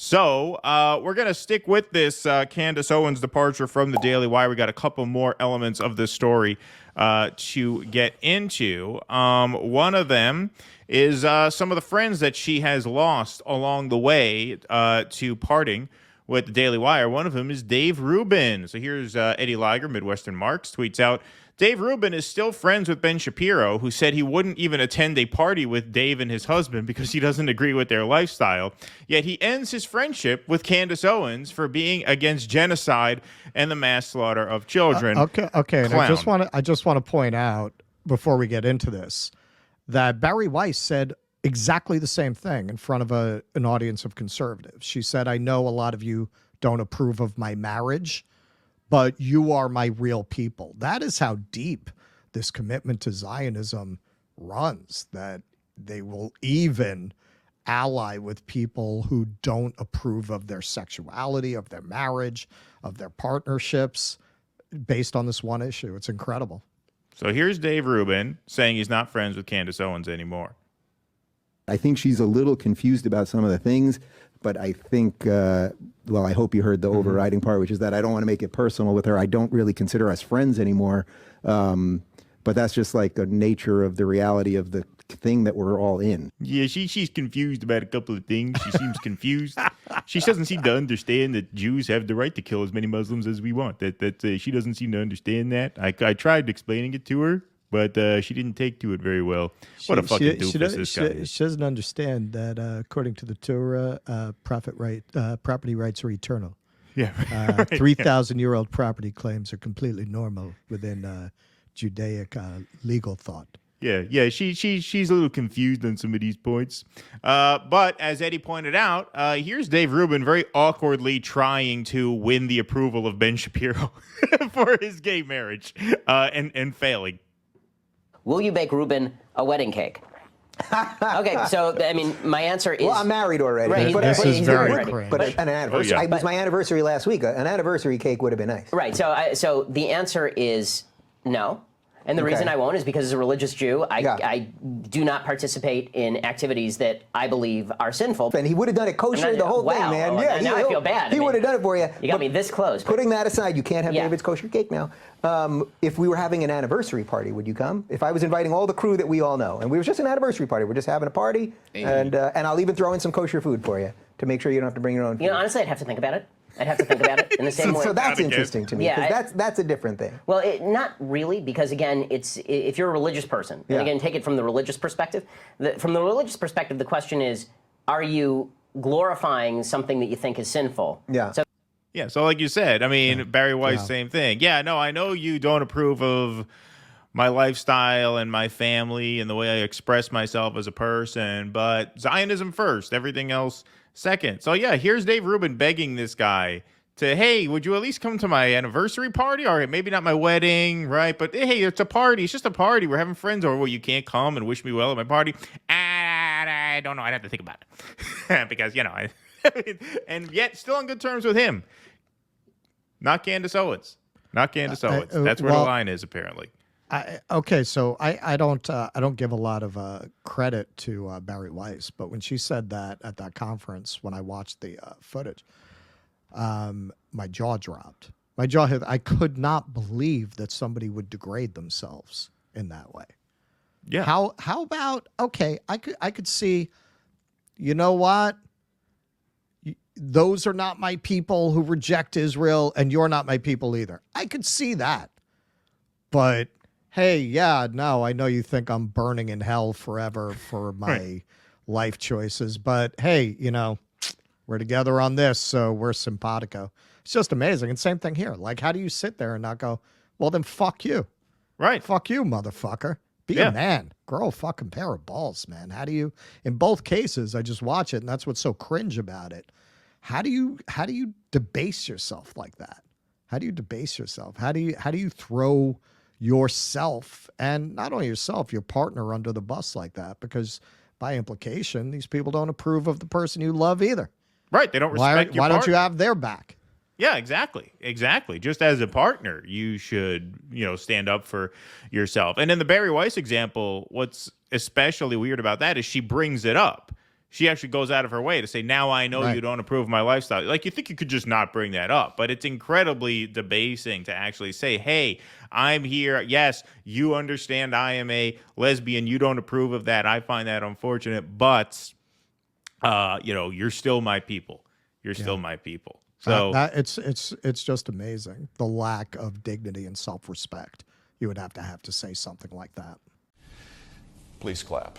So we're going to stick with this Candace Owens departure from the Daily Wire. We got a couple more elements of this story to get into. One of them is some of the friends that she has lost along the way to parting with the Daily Wire. One of them is Dave Rubin. So here's Eddie Liger, Midwestern Marks, tweets out, Dave Rubin is still friends with Ben Shapiro, who said he wouldn't even attend a party with Dave and his husband because he doesn't agree with their lifestyle. Yet he ends his friendship with Candace Owens for being against genocide and the mass slaughter of children. Okay. And I just want to point out before we get into this that Barry Weiss said exactly the same thing in front of an audience of conservatives. She said, I know a lot of you don't approve of my marriage, but you are my real people. That is how deep this commitment to Zionism runs, that they will even ally with people who don't approve of their sexuality, of their marriage, of their partnerships based on this one issue. It's incredible. So here's Dave Rubin saying he's not friends with Candace Owens anymore. I think she's a little confused about some of the things, but I think, well, I hope you heard the overriding part, which is that I don't want to make it personal with her. I don't really consider us friends anymore. But that's just like a nature of the reality of the thing that we're all in. Yeah, she's confused about a couple of things. She seems confused. She doesn't seem to understand that Jews have the right to kill as many Muslims as we want. That she doesn't seem to understand that. I tried explaining it to her, but she didn't take to it very well. What a fucking doofus this guy is. She doesn't understand that according to the Torah, property rights are eternal. Yeah, 3,000-year-old property claims are completely normal within Judaic legal thought. Yeah, she's a little confused on some of these points. But as Eddie pointed out, here's Dave Rubin very awkwardly trying to win the approval of Ben Shapiro for his gay marriage and failing. Will you bake Rubin a wedding cake? Okay, so I mean, my answer is. Well, I'm married already. Right, this is very cringe. But an anniversary. Oh, yeah. It was my anniversary last week. An anniversary cake would have been nice. Right. So the answer is no. And the reason I won't is because as a religious Jew, I do not participate in activities that I believe are sinful. And he would have done it kosher, the whole thing, man. Oh, Yeah, now I feel bad. He would have done it for you. You got me this close. Putting that aside, you can't have David's kosher cake now. If we were having an anniversary party, would you come? If I was inviting all the crew that we all know, and we were just an anniversary party, we're just having a party, and I'll even throw in some kosher food for you to make sure you don't have to bring your own food. You know, honestly, I'd have to think about it. I'd have to think about it in the same way. So that's interesting to me, because that's a different thing. Well, not really, because again, it's if you're a religious person, and again, take it from the religious perspective. From the religious perspective, the question is, are you glorifying something that you think is sinful? Yeah. So like you said, I mean, Barry Weiss, same thing. Yeah, no, I know you don't approve of my lifestyle and my family and the way I express myself as a person, but Zionism first, everything else second. So yeah, here's Dave Rubin begging this guy to, hey, would you at least come to my anniversary party? All right, maybe not my wedding, right? But hey, it's a party. It's just a party. We're having friends over. Well, you can't come and wish me well at my party. I don't know. I'd have to think about it because, you know, and yet still on good terms with him. Not Candace Owens. Not Candace Owens. That's where the line is, apparently. So I don't give a lot of credit to Barry Weiss, but when she said that at that conference, when I watched the footage, my jaw dropped. I could not believe that somebody would degrade themselves in that way. Yeah. How about, okay, I could see, you know what? Those are not my people who reject Israel, and you're not my people either. I could see that. But hey, yeah, no, I know you think I'm burning in hell forever for my life choices, but hey, you know, we're together on this, so we're simpatico. It's just amazing. And same thing here. Like, how do you sit there and not go, well, then fuck you. Right. Fuck you, motherfucker. Be a man. Grow a fucking pair of balls, man. How do you, in both cases, I just watch it, and that's what's so cringe about it. How do you debase yourself like that? How do you debase yourself? How do you throw yourself, and not only yourself, your partner, under the bus like that? Because by implication, these people don't approve of the person you love either. Right. They don't respect your Why partner. don't you have their back? Yeah, exactly. Just as a partner, you should, stand up for yourself. And in the Barry Weiss example, what's especially weird about that is she brings it up. She actually goes out of her way to say, now I know you don't approve of my lifestyle. Like, you think you could just not bring that up, but it's incredibly debasing to actually say, hey, I'm here. Yes, you understand I am a lesbian. You don't approve of that. I find that unfortunate, but, you're still my people. You're still my people. So it's just amazing, the lack of dignity and self-respect you would have to say something like that. Please clap.